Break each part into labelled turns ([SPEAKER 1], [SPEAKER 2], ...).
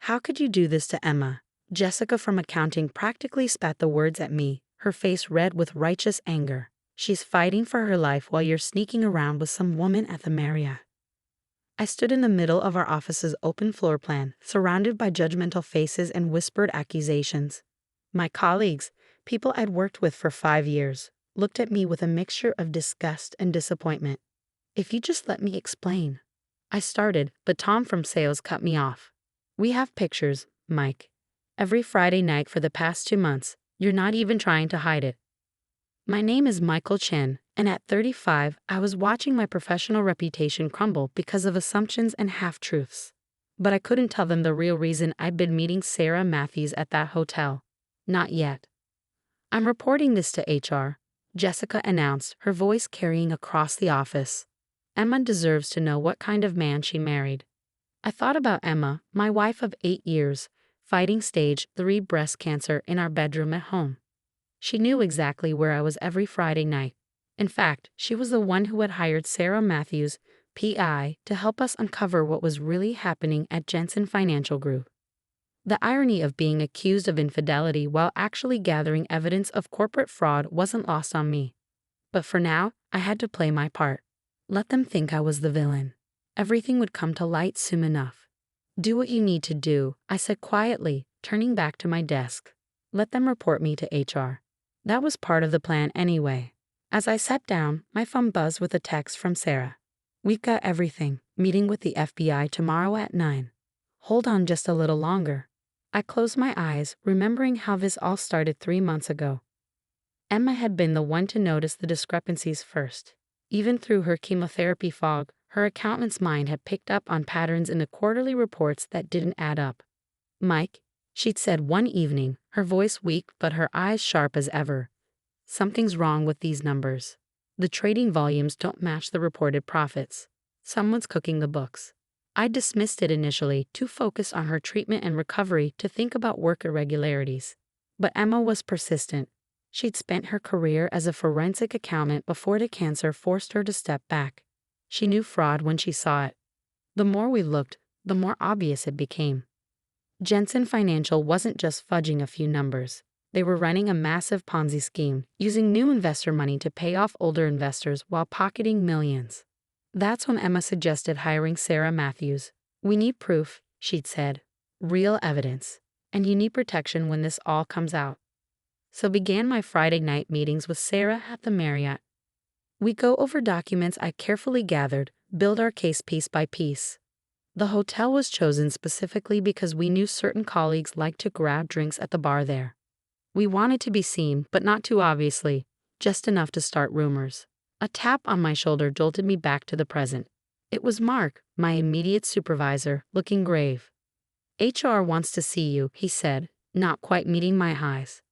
[SPEAKER 1] How could you do this to Emma? Jessica from accounting practically spat the words at me, her face red with righteous anger. She's fighting for her life while you're sneaking around with some woman at the Marriott. I stood in the middle of our office's open floor plan, surrounded by judgmental faces and whispered accusations. My colleagues, people I'd worked with for 5 years, looked at me with a mixture of disgust and disappointment. If you just let me explain. I started, but Tom from sales cut me off. We have pictures, Mike. Every Friday night for the past 2 months, you're not even trying to hide it. My name is Michael Chen, and at 35, I was watching my professional reputation crumble because of assumptions and half-truths. But I couldn't tell them the real reason I'd been meeting Sarah Matthews at that hotel. Not yet. I'm reporting this to HR, Jessica announced, her voice carrying across the office. Emma deserves to know what kind of man she married. I thought about Emma, my wife of 8 years, fighting stage 3 breast cancer in our bedroom at home. She knew exactly where I was every Friday night. In fact, she was the one who had hired Sarah Matthews, PI, to help us uncover what was really happening at Jensen Financial Group. The irony of being accused of infidelity while actually gathering evidence of corporate fraud wasn't lost on me. But for now, I had to play my part. Let them think I was the villain. Everything would come to light soon enough. Do what you need to do, I said quietly, turning back to my desk. Let them report me to HR. That was part of the plan anyway. As I sat down, my phone buzzed with a text from Sarah. We've got everything. Meeting with the FBI tomorrow at 9. Hold on just a little longer. I closed my eyes, remembering how this all started 3 months ago. Emma had been the one to notice the discrepancies first. Even through her chemotherapy fog, her accountant's mind had picked up on patterns in the quarterly reports that didn't add up. Mike, she'd said one evening, her voice weak but her eyes sharp as ever. Something's wrong with these numbers. The trading volumes don't match the reported profits. Someone's cooking the books. I dismissed it initially, too focused on her treatment and recovery to think about work irregularities. But Emma was persistent. She'd spent her career as a forensic accountant before the cancer forced her to step back. She knew fraud when she saw it. The more we looked, the more obvious it became. Jensen Financial wasn't just fudging a few numbers. They were running a massive Ponzi scheme, using new investor money to pay off older investors while pocketing millions. That's when Emma suggested hiring Sarah Matthews. We need proof, she'd said. Real evidence. And you need protection when this all comes out. So began my Friday night meetings with Sarah at the Marriott. We go over documents I carefully gathered, build our case piece by piece. The hotel was chosen specifically because we knew certain colleagues liked to grab drinks at the bar there. We wanted to be seen, but not too obviously, just enough to start rumors. A tap on my shoulder jolted me back to the present. It was Mark, my immediate supervisor, looking grave. HR wants to see you, he said, not quite meeting my highs.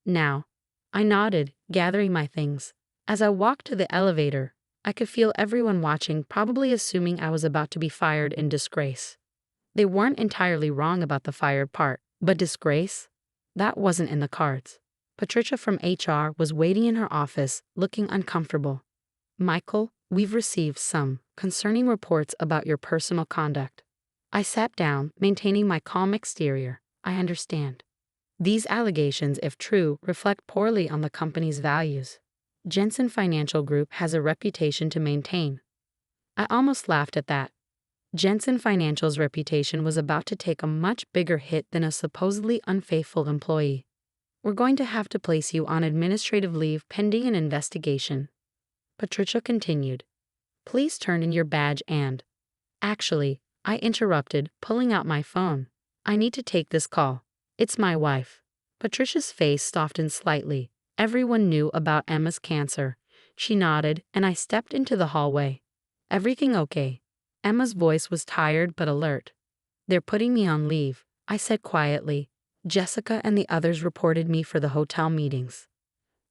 [SPEAKER 1] Now. I nodded, gathering my things. As I walked to the elevator, I could feel everyone watching, probably assuming I was about to be fired in disgrace. They weren't entirely wrong about the fired part, but disgrace? That wasn't in the cards. Patricia from HR was waiting in her office, looking uncomfortable. Michael, we've received some concerning reports about your personal conduct. I sat down, maintaining my calm exterior. I understand. These allegations, if true, reflect poorly on the company's values. Jensen Financial Group has a reputation to maintain. I almost laughed at that. Jensen Financial's reputation was about to take a much bigger hit than a supposedly unfaithful employee. We're going to have to place you on administrative leave pending an investigation. Patricia continued. Please turn in your badge and... Actually, I interrupted, pulling out my phone. I need to take this call. It's my wife. Patricia's face softened slightly. Everyone knew about Emma's cancer. She nodded, and I stepped into the hallway. Everything okay? Emma's voice was tired but alert. They're putting me on leave, I said quietly. Jessica and the others reported me for the hotel meetings.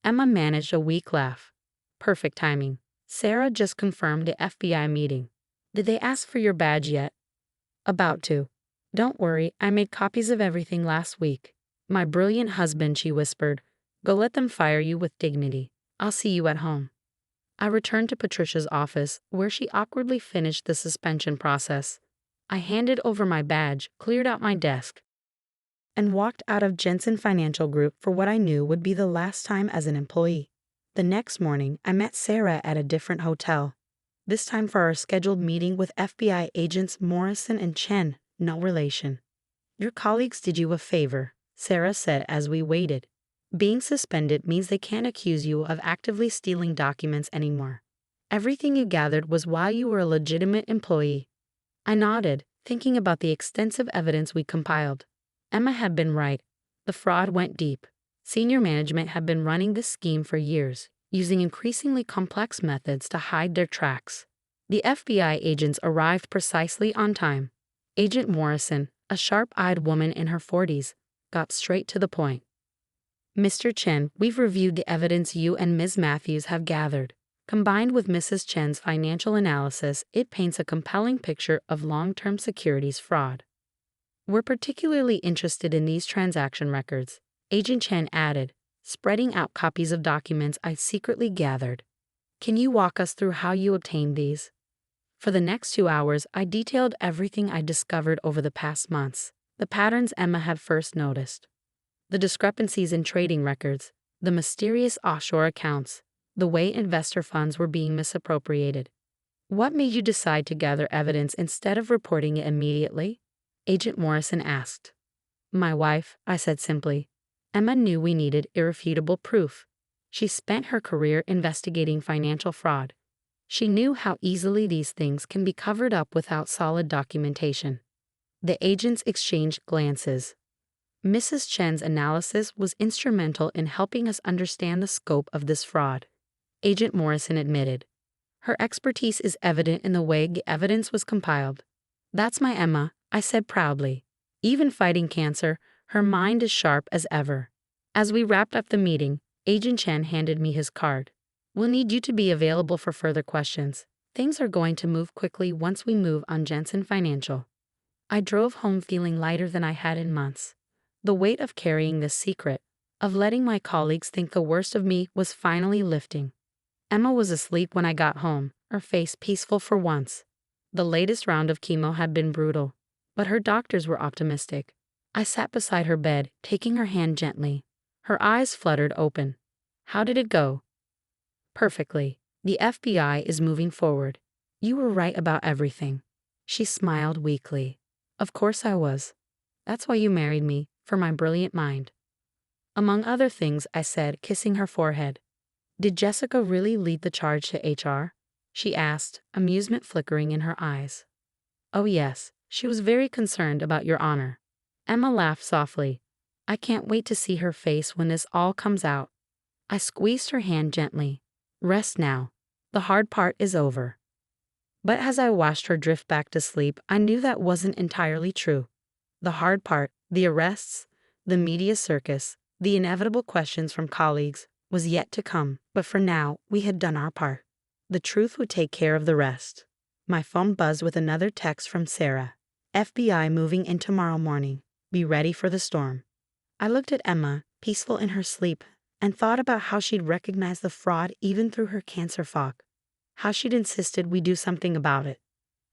[SPEAKER 1] Emma managed a weak laugh. Perfect timing. Sarah just confirmed the FBI meeting. Did they ask for your badge yet? About to. Don't worry, I made copies of everything last week. My brilliant husband, she whispered. Go let them fire you with dignity. I'll see you at home. I returned to Patricia's office, where she awkwardly finished the suspension process. I handed over my badge, cleared out my desk, and walked out of Jensen Financial Group for what I knew would be the last time as an employee. The next morning, I met Sarah at a different hotel, this time for our scheduled meeting with FBI agents Morrison and Chen, no relation. "Your colleagues did you a favor," Sarah said as we waited. "Being suspended means they can't accuse you of actively stealing documents anymore. Everything you gathered was while you were a legitimate employee." I nodded, thinking about the extensive evidence we compiled. Emma had been right. The fraud went deep. Senior management had been running this scheme for years, using increasingly complex methods to hide their tracks. The FBI agents arrived precisely on time. Agent Morrison, a sharp-eyed woman in her 40s, got straight to the point. "Mr. Chen, we've reviewed the evidence you and Ms. Matthews have gathered. Combined with Mrs. Chen's financial analysis, it paints a compelling picture of long-term securities fraud. We're particularly interested in these transaction records," Agent Chen added, spreading out copies of documents I secretly gathered. "Can you walk us through how you obtained these?" For the next 2 hours, I detailed everything I discovered over the past months, the patterns Emma had first noticed, the discrepancies in trading records, the mysterious offshore accounts, the way investor funds were being misappropriated. "What made you decide to gather evidence instead of reporting it immediately?" Agent Morrison asked. "My wife," I said simply. Emma knew we needed irrefutable proof. She spent her career investigating financial fraud. She knew how easily these things can be covered up without solid documentation. The agents exchanged glances. Mrs. Chen's analysis was instrumental in helping us understand the scope of this fraud, Agent Morrison admitted. "Her expertise is evident in the way the evidence was compiled." "That's my Emma," I said proudly. "Even fighting cancer, her mind is sharp as ever." As we wrapped up the meeting, Agent Chen handed me his card. "We'll need you to be available for further questions. Things are going to move quickly once we move on Jensen Financial." I drove home feeling lighter than I had in months. The weight of carrying this secret, of letting my colleagues think the worst of me, was finally lifting. Emma was asleep when I got home, her face peaceful for once. The latest round of chemo had been brutal, but her doctors were optimistic. I sat beside her bed, taking her hand gently. Her eyes fluttered open. "How did it go?" "Perfectly. The FBI is moving forward. You were right about everything." She smiled weakly. "Of course I was. That's why you married me, for my brilliant mind." Among other things, I said, kissing her forehead. "Did Jessica really lead the charge to HR?" she asked, amusement flickering in her eyes. "Oh yes, she was very concerned about your honor." Emma laughed softly. "I can't wait to see her face when this all comes out." I squeezed her hand gently. "Rest now. The hard part is over." But as I watched her drift back to sleep, I knew that wasn't entirely true. The hard part, the arrests, the media circus, the inevitable questions from colleagues, was yet to come. But for now, we had done our part. The truth would take care of the rest. My phone buzzed with another text from Sarah. "FBI moving in tomorrow morning. Be ready for the storm." I looked at Emma, peaceful in her sleep, and thought about how she'd recognized the fraud even through her cancer fog. How she'd insisted we do something about it.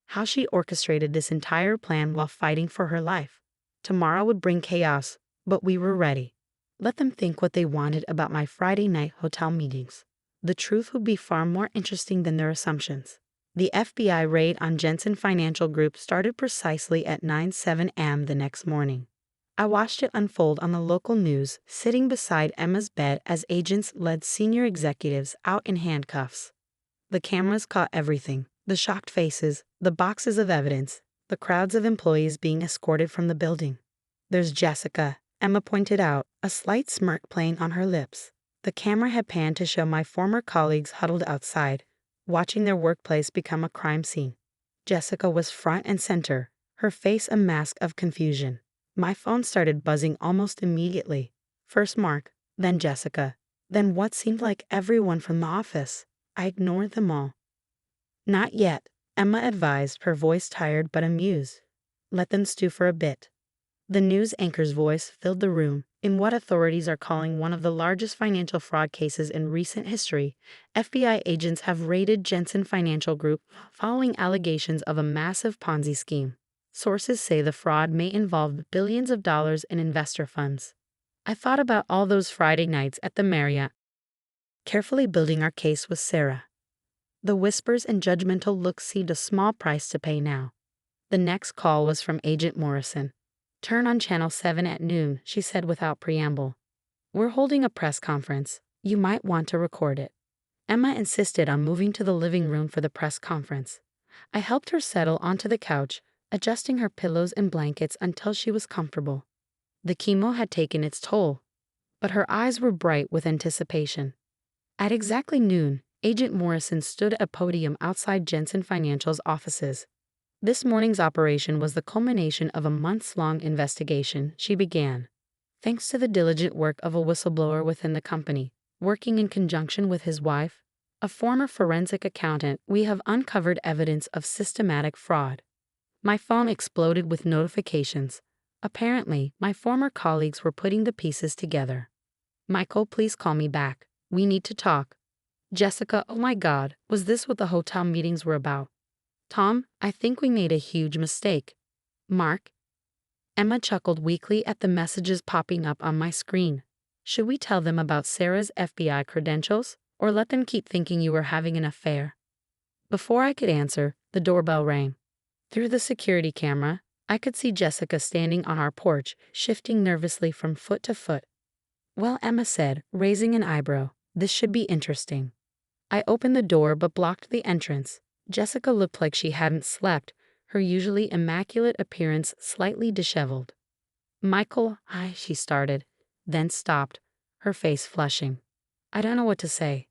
[SPEAKER 1] How she orchestrated this entire plan while fighting for her life. Tomorrow would bring chaos, but we were ready. Let them think what they wanted about my Friday night hotel meetings. The truth would be far more interesting than their assumptions. The FBI raid on Jensen Financial Group started precisely at 9:07 a.m. the next morning. I watched it unfold on the local news, sitting beside Emma's bed as agents led senior executives out in handcuffs. The cameras caught everything: the shocked faces, the boxes of evidence, the crowds of employees being escorted from the building. "There's Jessica," Emma pointed out, a slight smirk playing on her lips. The camera had panned to show my former colleagues huddled outside, watching their workplace become a crime scene. Jessica was front and center, her face a mask of confusion. My phone started buzzing almost immediately. First Mark, then Jessica, then what seemed like everyone from the office. I ignored them all. "Not yet," Emma advised, her voice tired but amused. "Let them stew for a bit." The news anchor's voice filled the room. In what authorities are calling one of the largest financial fraud cases in recent history, FBI agents have raided Jensen Financial Group following allegations of a massive Ponzi scheme. Sources say the fraud may involve billions of dollars in investor funds. I thought about all those Friday nights at the Marriott, carefully building our case with Sarah. The whispers and judgmental looks seemed a small price to pay now. The next call was from Agent Morrison. "Turn on Channel 7 at noon," she said without preamble. "We're holding a press conference. You might want to record it." Emma insisted on moving to the living room for the press conference. I helped her settle onto the couch, adjusting her pillows and blankets until she was comfortable. The chemo had taken its toll, but her eyes were bright with anticipation. At exactly noon, Agent Morrison stood at a podium outside Jensen Financial's offices. "This morning's operation was the culmination of a months-long investigation," she began. "Thanks to the diligent work of a whistleblower within the company, working in conjunction with his wife, a former forensic accountant, we have uncovered evidence of systematic fraud." My phone exploded with notifications. Apparently, my former colleagues were putting the pieces together. "Michael, please call me back. We need to talk." "Jessica, oh my God, was this what the hotel meetings were about?" "Tom, I think we made a huge mistake." "Mark?" Emma chuckled weakly at the messages popping up on my screen. "Should we tell them about Sarah's FBI credentials, or let them keep thinking you were having an affair?" Before I could answer, the doorbell rang. Through the security camera, I could see Jessica standing on our porch, shifting nervously from foot to foot. "Well," Emma said, raising an eyebrow, "this should be interesting." I opened the door but blocked the entrance. Jessica looked like she hadn't slept, her usually immaculate appearance slightly disheveled. "Michael, she started, then stopped, her face flushing. "I don't know what to say."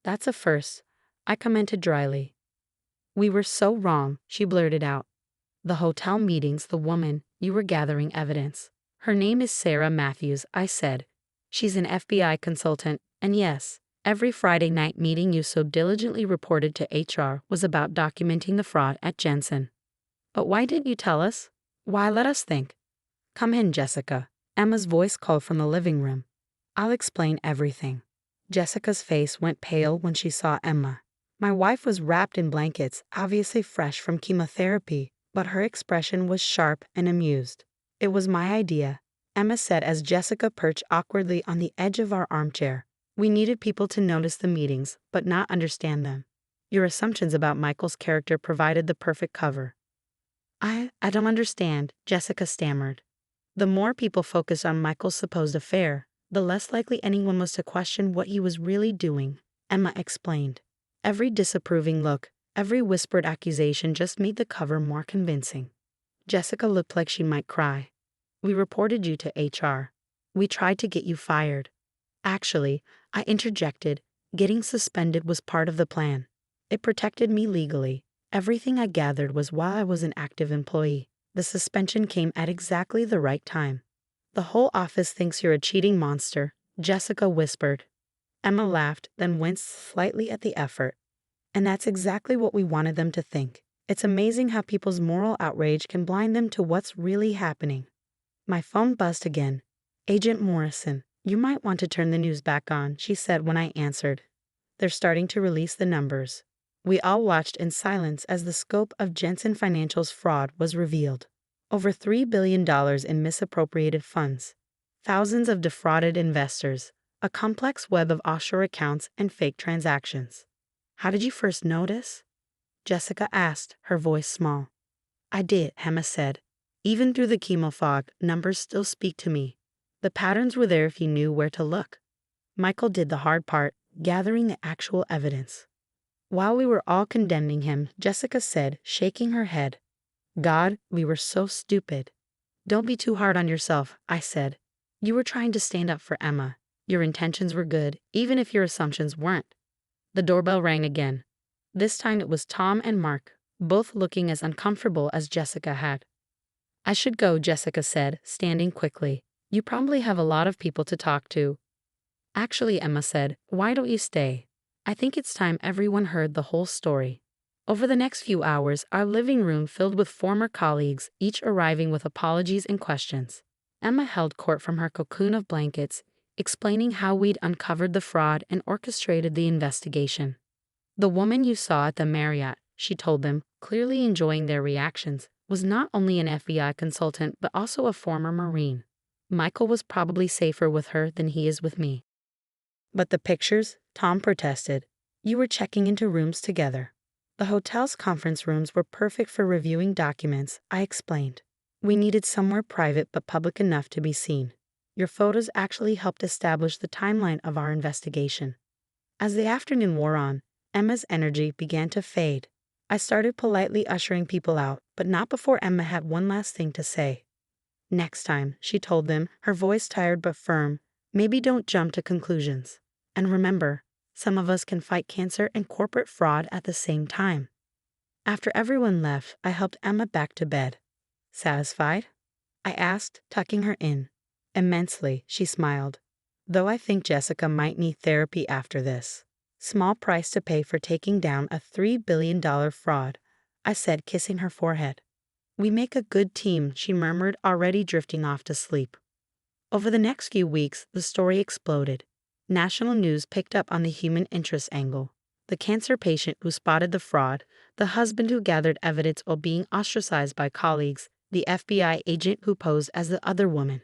[SPEAKER 1] "That's a first," I commented dryly. "We were so wrong," she blurted out. "The hotel meetings, the woman, you were gathering evidence. Her name is Sarah Matthews," I said. "She's an FBI consultant, and yes, every Friday night meeting you so diligently reported to HR was about documenting the fraud at Jensen." "But why didn't you tell us? Why let us think?" "Come in, Jessica," Emma's voice called from the living room. "I'll explain everything." Jessica's face went pale when she saw Emma. My wife was wrapped in blankets, obviously fresh from chemotherapy, but her expression was sharp and amused. "It was my idea," Emma said as Jessica perched awkwardly on the edge of our armchair. "We needed people to notice the meetings, but not understand them. Your assumptions about Michael's character provided the perfect cover." I don't understand," Jessica stammered. "The more people focused on Michael's supposed affair, the less likely anyone was to question what he was really doing," Emma explained. "Every disapproving look, every whispered accusation just made the cover more convincing." Jessica looked like she might cry. "We reported you to HR. We tried to get you fired." "Actually," I interjected, "getting suspended was part of the plan. It protected me legally. Everything I gathered was while I was an active employee. The suspension came at exactly the right time." "The whole office thinks you're a cheating monster," Jessica whispered. Emma laughed, then winced slightly at the effort. "And that's exactly what we wanted them to think. It's amazing how people's moral outrage can blind them to what's really happening." My phone buzzed again. "Agent Morrison, you might want to turn the news back on," she said when I answered. "They're starting to release the numbers." We all watched in silence as the scope of Jensen Financial's fraud was revealed. Over $3 billion in misappropriated funds, thousands of defrauded investors, a complex web of offshore accounts and fake transactions. "How did you first notice?" Jessica asked, her voice small. "I did," Emma said. "Even through the chemo fog, numbers still speak to me. The patterns were there if you knew where to look." Michael did the hard part, gathering the actual evidence. While we were all condemning him, Jessica said, shaking her head, "God, we were so stupid." "Don't be too hard on yourself," I said. "You were trying to stand up for Emma. Your intentions were good, even if your assumptions weren't." The doorbell rang again. This time it was Tom and Mark, both looking as uncomfortable as Jessica had. "I should go," Jessica said, standing quickly. "You probably have a lot of people to talk to." "Actually," Emma said, "why don't you stay? I think it's time everyone heard the whole story." Over the next few hours, our living room filled with former colleagues, each arriving with apologies and questions. Emma held court from her cocoon of blankets, explaining how we'd uncovered the fraud and orchestrated the investigation. "The woman you saw at the Marriott," she told them, clearly enjoying their reactions, was not only an FBI consultant but also a former Marine. Michael was probably safer with her than he is with me. But the pictures, Tom protested. You were checking into rooms together. The hotel's conference rooms were perfect for reviewing documents, I explained. We needed somewhere private but public enough to be seen. Your photos actually helped establish the timeline of our investigation. As the afternoon wore on, Emma's energy began to fade. I started politely ushering people out, but not before Emma had one last thing to say. Next time, she told them, her voice tired but firm, maybe don't jump to conclusions. And remember, some of us can fight cancer and corporate fraud at the same time. After everyone left, I helped Emma back to bed. Satisfied? I asked, tucking her in. Immensely, she smiled. Though I think Jessica might need therapy after this. Small price to pay for taking down a $3 billion fraud, I said, kissing her forehead. We make a good team, she murmured, already drifting off to sleep. Over the next few weeks, the story exploded. National news picked up on the human interest angle. The cancer patient who spotted the fraud, the husband who gathered evidence while being ostracized by colleagues, the FBI agent who posed as the other woman.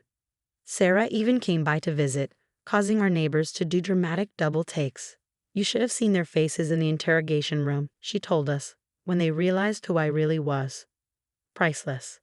[SPEAKER 1] Sarah even came by to visit, causing our neighbors to do dramatic double takes. You should have seen their faces in the interrogation room, she told us, when they realized who I really was. Priceless.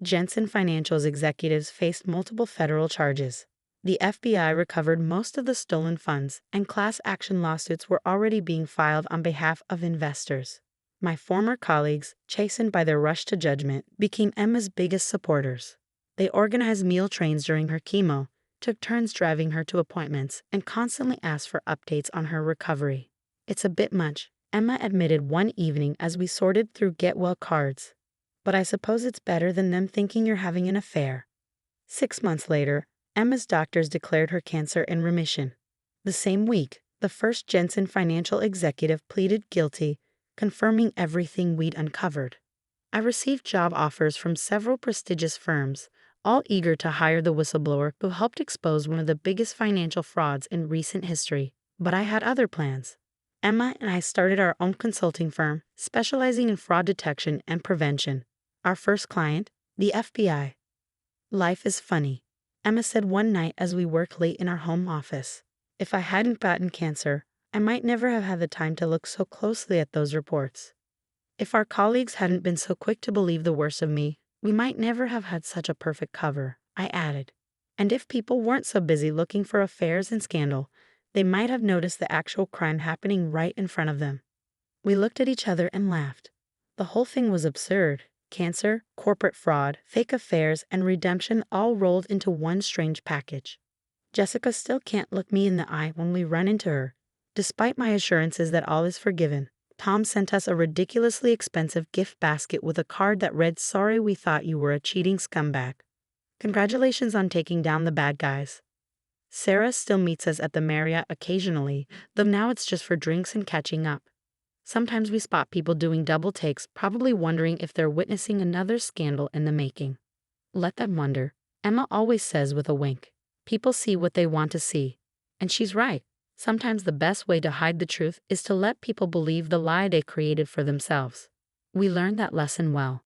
[SPEAKER 1] Jensen Financial's executives faced multiple federal charges. The FBI recovered most of the stolen funds, and class action lawsuits were already being filed on behalf of investors. My former colleagues, chastened by their rush to judgment, became Emma's biggest supporters. They organized meal trains during her chemo, took turns driving her to appointments, and constantly asked for updates on her recovery. It's a bit much, Emma admitted one evening as we sorted through get-well cards. But I suppose it's better than them thinking you're having an affair. 6 months later, Emma's doctors declared her cancer in remission. The same week, the first Jensen Financial executive pleaded guilty, confirming everything we'd uncovered. I received job offers from several prestigious firms, all eager to hire the whistleblower who helped expose one of the biggest financial frauds in recent history. But I had other plans. Emma and I started our own consulting firm, specializing in fraud detection and prevention. Our first client, the FBI. Life is funny, Emma said one night as we worked late in our home office. If I hadn't gotten cancer, I might never have had the time to look so closely at those reports. If our colleagues hadn't been so quick to believe the worst of me, we might never have had such a perfect cover, I added. And if people weren't so busy looking for affairs and scandal, they might have noticed the actual crime happening right in front of them. We looked at each other and laughed. The whole thing was absurd. Cancer, corporate fraud, fake affairs, and redemption all rolled into one strange package. Jessica still can't look me in the eye when we run into her. Despite my assurances that all is forgiven, Tom sent us a ridiculously expensive gift basket with a card that read, "Sorry we thought you were a cheating scumbag. Congratulations on taking down the bad guys." Sarah still meets us at the Marriott occasionally, though now it's just for drinks and catching up. Sometimes we spot people doing double takes, probably wondering if they're witnessing another scandal in the making. Let them wonder, Emma always says with a wink. People see what they want to see. And she's right. Sometimes the best way to hide the truth is to let people believe the lie they created for themselves. We learned that lesson well.